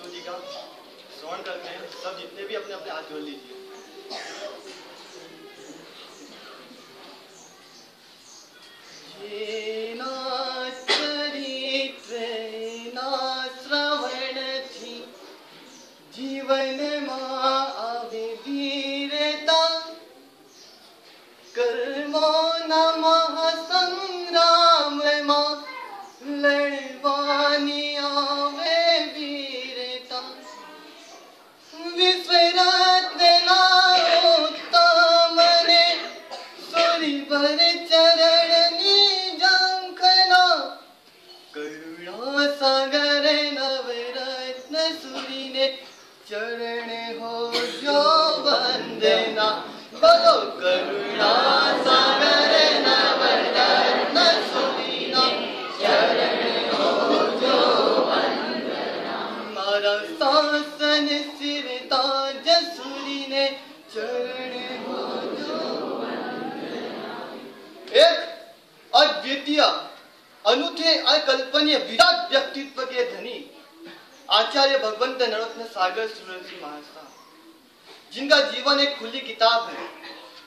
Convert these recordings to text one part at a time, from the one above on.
ठाकुर जी का श्रवण करते हैं। सब जितने भी अपने अपने हाथ जोड़ लीजिए। जीवन में आवे वीरता, कर्मो नमः संग्राम में लड़वानी आवे वीरता। विश्वरत्न उत्तम ने सूरिवर चरण जंखना, करुणा सागर नवरत्न सूरी ने चरण हो जो वंदना। बोलो करुणा सागर नवरत्न सूरी ने चरण हो जो वंदना। मारा शासन सिर ताज सूरी ने चरण हो जो वंदना। एक अद्वितीय अनूठे अकल्पनीय विराट व्यक्तित्व के धनी आचार्य भगवंत नरोत्तम सागर सूरज महाराज साहब, जिनका जीवन एक खुली किताब है।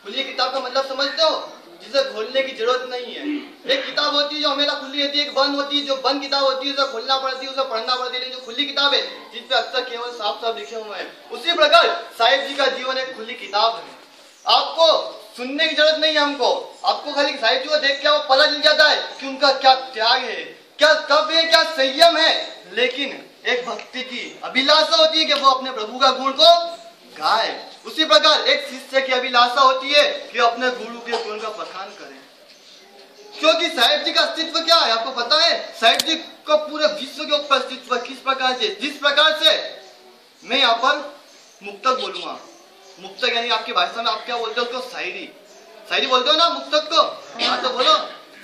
खुली किताब का मतलब समझते हो, जिसे खोलने की जरूरत नहीं है। एक किताब होती है जो हमेशा खुली रहती है, एक बंद होती है। जो बंद किताब होती है उसे खोलना पड़ती है, उसे पढ़ना पड़ती है। जो खुली किताब है जिसपे अक्सर केवल साफ साफ लिखे हुए हैं, उसी प्रकार साहिब जी का जीवन एक खुली किताब है। आपको सुनने की जरूरत नहीं है। हमको आपको खाली साहिब जी को देख के वो पता चल जाता है कि उनका क्या त्याग है, क्या तप है, क्या संयम है। लेकिन एक भक्ति की अभिलाषा होती है कि वो अपने प्रभु का गुण को गाए। उसी प्रकार एक शिष्य की अभिलाषा होती है कि अपने गुरु के गुण का बखान करे। क्योंकि साहिब जी का अस्तित्व क्या है आपको पता है? साहिब जी को पूरे विश्व के ऊपर अस्तित्व किस प्रकार से, जिस प्रकार से मैं यहाँ पर मुक्तक बोलूंगा। मुक्तक यानी आपकी भाषा में आप क्या बोलते हो उसको? शायरी। शायरी बोलते हो ना मुक्तक को? हाँ तो बोलो।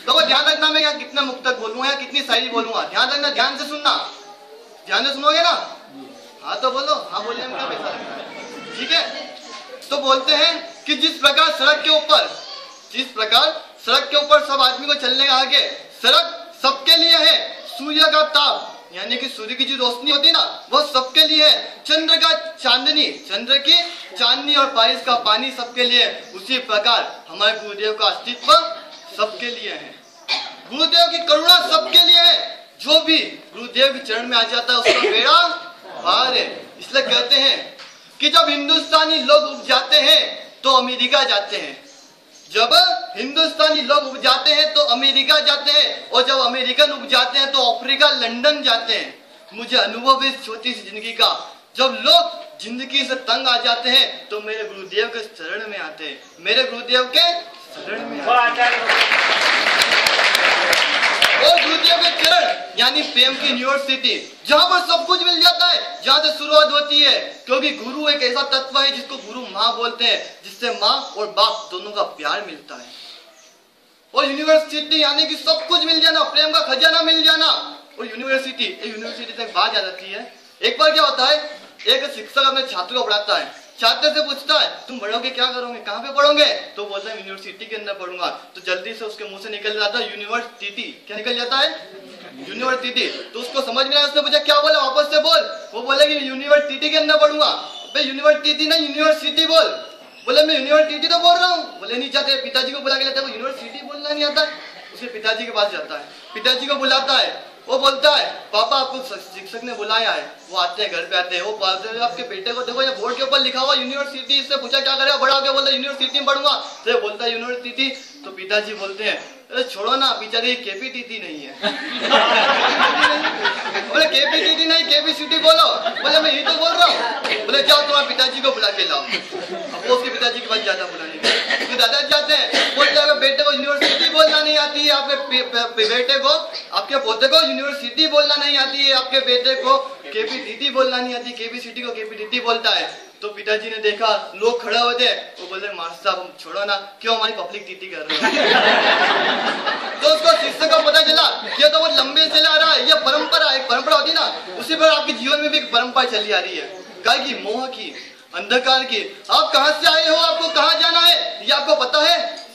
तो ध्यान रखना मैं यहाँ कितना मुक्तक बोलूंगा या कितनी शायरी बोलूंगा। ध्यान रखना, ध्यान से सुनना। ध्यान से सुनोगे ना? हाँ तो बोलो। हाँ बोलने में क्या पैसा लगता है? ठीक है। तो बोलते हैं कि जिस प्रकार सड़क के ऊपर सब आदमी को चलने का हक है। सड़क सबके लिए है। सूर्य का ताप यानी कि सूर्य की जो रोशनी होती है ना, वो सबके लिए है। चंद्र की चांदनी और बारिश का पानी सबके लिए है। उसी प्रकार हमारे गुरुदेव का अस्तित्व सबके लिए है। गुरुदेव की करुणा सबके लिए है। जो भी गुरुदेव के चरण में आ जाता है उसका बेड़ा पार है। इसलिए कहते हैं कि जब हिंदुस्तानी लोग उब जाते हैं तो अमेरिका जाते हैं। जब हिंदुस्तानी लोग उब जाते हैं तो अमेरिका जाते हैं, और जब अमेरिकन उब जाते हैं तो अफ्रीका, लंदन जाते हैं। मुझे अनुभव है इस छोटी सी जिंदगी का। जब लोग जिंदगी से तंग आ जाते हैं तो मेरे गुरुदेव के शरण में आते हैं। मेरे गुरुदेव के शरण में आते हैं। और गुरुदेव के चरण यानी प्रेम की यूनिवर्सिटी, जहाँ पर सब कुछ मिल जाता है, जहाँ से शुरुआत होती है। क्योंकि गुरु एक ऐसा तत्व है जिसको गुरु माँ बोलते हैं, जिससे माँ और बाप दोनों का प्यार मिलता है। और यूनिवर्सिटी यानी कि सब कुछ मिल जाना, प्रेम का खजाना मिल जाना। और यूनिवर्सिटी से एक बात याद आती है। एक बार क्या होता है, एक शिक्षक अपने छात्र को पढ़ाता है। छात्र से पूछता है तुम बड़ोगे क्या करोगे, कहाँ पे पढ़ोगे? तो बोलता है यूनिवर्सिटी के अंदर पढ़ूंगा। तो जल्दी से उसके मुंह से निकल जाता है यूनिवर्सिटी। क्या निकल जाता है? यूनिवर्सिटी। तो उसको समझ में आया, उसने पूछा क्या बोला, वापस से बोल। वो बोले कि यूनिवर्सिटी के अंदर पढ़ूंगा। भाई यूनिवर्सिटी नहीं यूनिवर्सिटी बोल। बोले मैं यूनिवर्सिटी तो बोल रहा हूँ। बोले नहीं जाते, पिताजी को बुला के लेता है। यूनिवर्सिटी बोलना नहीं आता है। उसके पिताजी के पास जाता है, पिताजी को बुलाता है। वो बोलता है पापा आपको शिक्षक ने बुलाया है। वो आते हैं, घर पे आते हैं। वो बोलते हैं आपके बेटे को देखो ये बोर्ड के ऊपर लिखा हुआ यूनिवर्सिटी। इससे पूछा क्या करेगा, बड़ा हो गया? बोलता यूनिवर्सिटी में पढ़ूंगा। तो ये बोलता है यूनिवर्सिटी। तो पिताजी बोलते हैं अरे छोड़ो ना, बेचारी केपीटीटी नहीं है। बोले केपीटीटी नहीं केपीसीटी बोलो। बोले मैं ये तो बोल रहा हूँ। बोले जाओ तुम्हारे पिताजी को बुला के लाओ। अब वो उसके पिताजी के पास जाता बुलाने के। तो दादा जाते हैं, बोलते हैं बेटे को यूनिवर्सिटी बोलना नहीं आती है, आपके बेटे को, आपके पोते को यूनिवर्सिटी बोलना नहीं आती है, आपके बेटे को केपीटीटी बोलना नहीं आती, केपीसीटी को केपीटीटी बोलता है। तो पिताजी ने देखा लोग खड़े हुए थे। वो बोले मास्टर साहब छोड़ो ना, क्यों हमारी पब्लिक टीटी कर रहे हो? तो उसको शिष्य को पता चला ये तो वो लंबे चला आ रहा है। ये परंपरा, एक परंपरा होती ना, उसी पर आपके जीवन में भी एक परंपरा चली आ रही है। काय की? मोह की, अंधकार की। आप कहाँ से आए हो, आपको कहाँ जाना है, ये आपको पता है?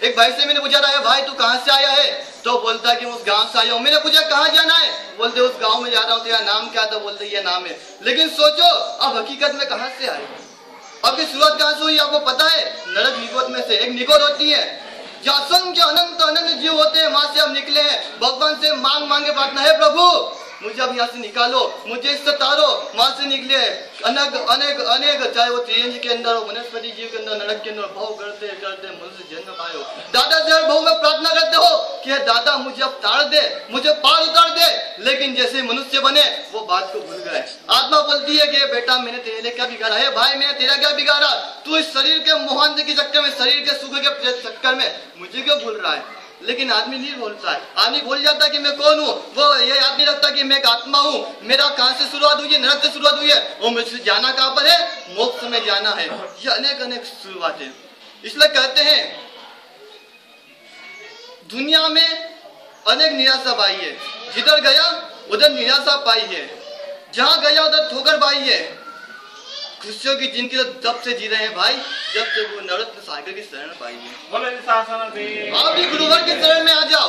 एक भाई से मैंने पूछा था भाई तू कहाँ से आया है? तो बोलता है कि उस गांव से आया हूँ। मैंने पूछा कहाँ जाना है, बोलते उस गांव में जा रहा हूँ। तेरा नाम क्या था, बोलते ये नाम है। लेकिन सोचो अब हकीकत में कहाँ से आए, आपकी शुरुआत कहाँ से हुई आपको पता है? नरक निगोद में से एक निगोद होती है जहाँ असंख्य अनंत अनंत जीव होते हैं, वहां से हम निकले हैं। भगवान से मांग मांगे प्रार्थना है, प्रभु मुझे अब यहाँ से निकालो, मुझे इससे तारो। वहां से निकले अनेक अनेक अनेक, चाहे वो त्रियंज के अंदर हो, वनस्पति जीव के अंदर, नरक के अंदर भाव करते करते मनुष्य जन्म पाए हो। दादा से हर भाव में प्रार्थना करते हो कि दादा मुझे अब ताड़ दे, मुझे पार उतार दे। लेकिन जैसे मनुष्य बने वो बात को भूल गए। आत्मा बोलती है कि बेटा मैंने तेरे लिए क्या बिगाड़ा है, भाई मैंने तेरा क्या बिगाड़ा, तू इस शरीर के मोहन के चक्कर में, शरीर के सुख के चक्कर में मुझे क्यों भूल रहा है। लेकिन आदमी नहीं बोलता है, आदमी भूल जाता है कि मैं कौन हूँ। वो ये याद नहीं रखता कि मैं एक आत्मा हूँ, मेरा कहाँ से शुरुआत हुई है, नरक से शुरुआत हुई है, और मुझे जाना कहाँ पर है, मोक्ष में जाना है। ये अनेक अनेक शुरुआतें। इसलिए कहते हैं दुनिया में अनेक निराशा पाई है, जिधर गया उधर निराशा पाई है, जहां गया उधर ठोकर पाई है। खुशियों की जिंदगी तो तब से जी रहे हैं भाई जब से वो नवरत्न सागर की शरण पाई है। आप भी गुरुवर की शरण में आ जाओ,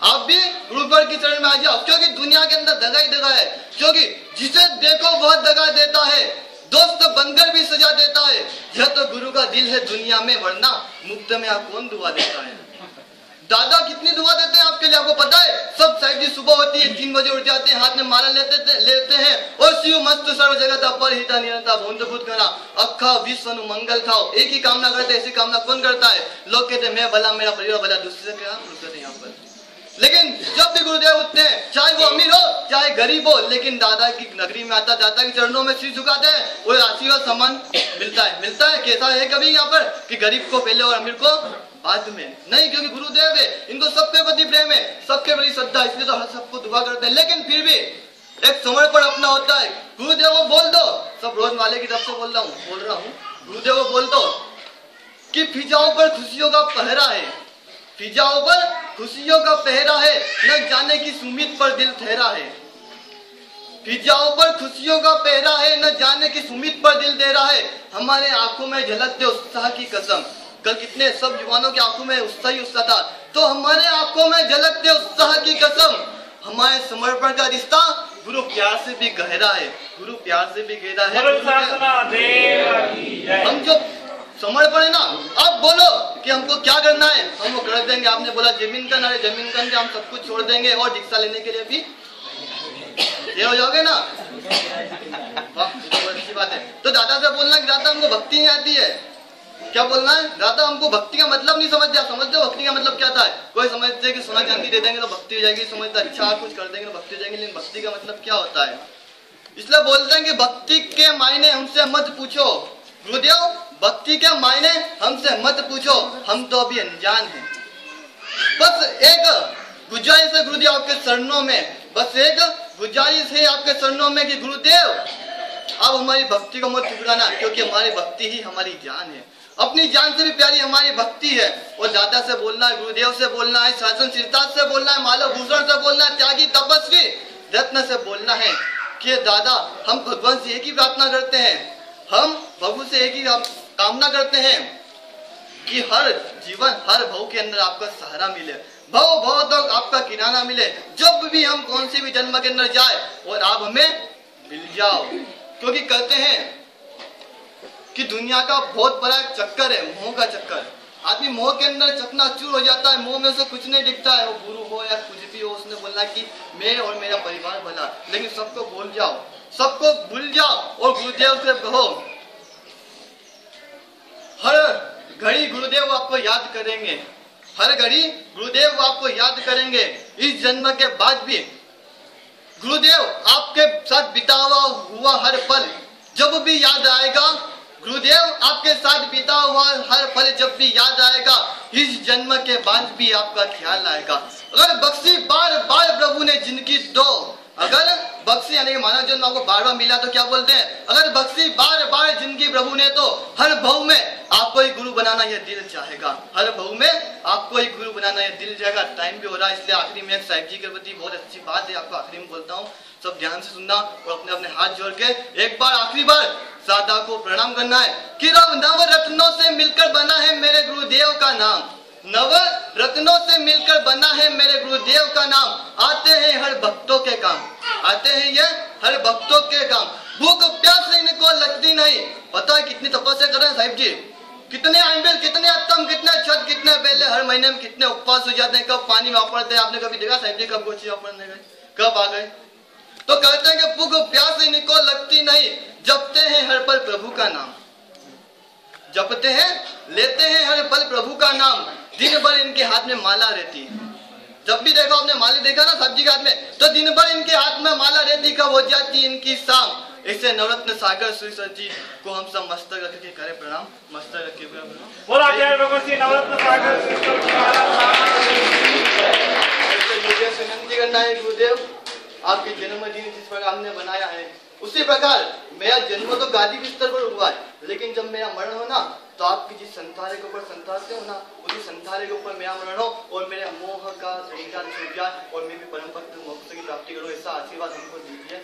आप भी गुरुवर की शरण में आ जाओ, क्योंकि दुनिया के अंदर दगा ही दगा है। क्योंकि जिसे देखो वह दगा देता है, दोस्त बनकर भी सजा देता है। यह तो गुरु का दिल है दुनिया में, वरना मुफ्त में आप कौन दुआ देता है। दादा कितनी दुआ देते हैं आपके लिए, आपको पता है? सब साइड सुबह होती है, 3 बजे उठ जाते हैं, हाथ में माला लेते हैं और शिव मस्त सर्व जगत अपर हिता निरंता भूत करा अखा विश्व मंगल खाओ। एक ही कामना करते, ऐसी कामना कौन करता है? लोग कहते हैं मैं भला, मेरा परिवार भला, दूसरे से क्या फुर्सत है यहाँ पर। लेकिन जब भी गुरुदेव उठते हैं, चाहे वो अमीर हो चाहे गरीब हो, लेकिन दादा की नगरी में आता, दादा के चरणों में सिर झुकाते हैं, वो आशीर्वाद सम्मान मिलता है। कैसा है कभी यहाँ पर कि गरीब को पहले और अमीर को बाद में नहीं, क्योंकि गुरुदेव है, इनको सबके प्रति प्रेम है, सबके प्रति श्रद्धा, इसलिए तो हर सबको दुआ करते हैं। लेकिन फिर भी एक समर्पण अपना होता है। गुरुदेव को बोल दो, सब रोज वाले की तरफ से बोल रहा हूँ, गुरुदेव को बोल दो कि फिजाओं पर खुशियों का पहरा है, फिजाओं पर खुशियों का पहरा है, न जाने की उम्मीद पर दिल ठहरा है। फिजाओं पर खुशियों का पहरा है, न जाने की उम्मीद पर दिल दे रहा है। हमारे आंखों में झलकते उत्साह की कसम, कल कितने सब युवाओं की आंखों में उत्साह ही उत्साह था, तो हमारे आंखों में झलकते उत्साह की कसम। हमारे समर्पण का रिश्ता गुरु प्यार से भी गहरा है, गुरु प्यार से भी गहरा है। हम जो समर्पण है ना, आप बोलो कि हमको क्या करना है, हम वो कर देंगे। आपने बोला जमीन करना है, जमीन करके हम सब कुछ छोड़ देंगे और दीक्षा लेने के लिए भी ये हो जाओगे ना। अच्छी बात है। तो दादा से बोलना कि दादा हमको भक्ति नहीं आती है, क्या बोलना है? दादा हमको भक्ति का मतलब नहीं समझते। समझते हो भक्ति का मतलब क्या था? कोई समझते है कि सोना चांदी दे देंगे तो भक्ति हो जाएगी, समझते अच्छा कुछ कर देंगे तो भक्ति हो जाएगी, लेकिन भक्ति का मतलब क्या होता है? इसलिए बोलते हैं कि भक्ति के मायने हमसे मत पूछो। गुरुदेव भक्ति के मायने हमसे मत पूछो, हम तो अभी अनजान हैं। बस एक गुजारिश है गुरुदेव आपके चरणों में, बस एक गुजारिश है आपके चरणों में कि गुरुदेव अब हमारी भक्ति को मत ठुकराना, क्योंकि हमारी भक्ति ही हमारी जान है। अपनी जान से भी प्यारी हमारी भक्ति है। और दादा से बोलना है, गुरुदेव से बोलना है, शासन सिरताज से बोलना है, माला भूषण से बोलना है, त्यागी तपस्वी रत्न से बोलना है कि दादा हम भगवान से एक ही प्रार्थना करते हैं, हम प्रभु से एक ही कामना करते हैं कि हर जीवन हर भव के अंदर आपका सहारा मिले, भव भव तक आपका किनारा मिले, जब भी हम कौन सी भी जन्म के अंदर जाए और आप हमें मिल जाओ। क्योंकि कहते हैं कि दुनिया का बहुत बड़ा चक्कर है, मोह का चक्कर। आदमी मोह के अंदर चकनाचूर हो जाता है, मोह में से कुछ नहीं दिखता है, वो गुरु हो या कुछ भी हो, उसने बोला कि मैं और मेरा परिवार भला, लेकिन सबको भूल जाओ, सबको भूल जाओ और गुरुदेव से कहो। हर घड़ी गुरुदेव आपको याद करेंगे, हर घड़ी गुरुदेव आपको याद करेंगे। इस जन्म के बाद भी गुरुदेव आपके साथ बिता हुआ हर पल जब भी याद आएगा, गुरुदेव आपके साथ बीता हुआ हर पल जब भी याद आएगा, इस जन्म के बाद भी आपका ख्याल आएगा। अगर बख्शी बार बार प्रभु ने जिंदगी दो, अगर बख्शी यानी कि मानव जन्म आपको बार बार मिला तो क्या बोलते हैं? अगर बख्शी बार बार जिंदगी प्रभु ने तो हर भव में आपको ही गुरु बनाना यह दिल चाहेगा, हर भव में आपको ही गुरु बनाना यह दिल चाहेगा। टाइम भी हो रहा है, इसलिए आखिरी में एक साहिब जी के प्रति बहुत अच्छी बात है, आपको आखिरी में बोलता हूँ, सब ध्यान से सुनना और अपने अपने हाथ जोड़ के एक बार आखिरी बार दादा को प्रणाम करना है कि नव रत्नों से मिलकर बना है मेरे गुरुदेव का नाम, नव रत्नों से मिलकर बना है मेरे गुरुदेव का नाम। आते हैं हर भक्तों के काम, आते हैं ये हर भक्तों के काम। भूख प्यास इनको लगती नहीं। पता है कितनी तपस्या कर रहे हैं साहिब जी, कितने आंबेल, कितने अत्तम, कितने छत, कितने बेले, हर महीने में कितने उपवास हो जाते हैं। कब पानी वापरते हैं, आपने कभी देखा साहिब जी कब गोची वापरने गए, कब आ गए? तो कहते हैं कि भूख प्यास इनको लगती नहीं, जपते हैं हर पल प्रभु का नाम, जपते हैं, लेते हैं हर पल प्रभु का नाम। दिन भर इनके हाथ में माला रहती है। जब भी देखो, आपने माली देखा ना सब्जी के हाथ में, तो दिन भर इनके हाथ में माला रहती, कब हो जाती इनकी शाम। ऐसे नवरत्न सागर सुरेश्वर जी को हम सब मस्तक रख के करें प्रणाम। मस्तक रखे हुए बोला जय भगवती नवरत्न सागर विनती करना है गुरुदेव, आपके जन्मदिन जिस प्रकार हमने बनाया है उसी प्रकार मेरा जन्म तो गादी बिस्तर पर हुआ है, लेकिन जब मेरा मरण हो ना, तो आपकी जिस संतारे के ऊपर संतारते हो ना, उसी संतारे के ऊपर मेरा मरण हो और मेरे मोह का छूट जाए और मैं भी परम भक्त मोक्ष की प्राप्ति करूं, ऐसा आशीर्वाद हमको दीजिए।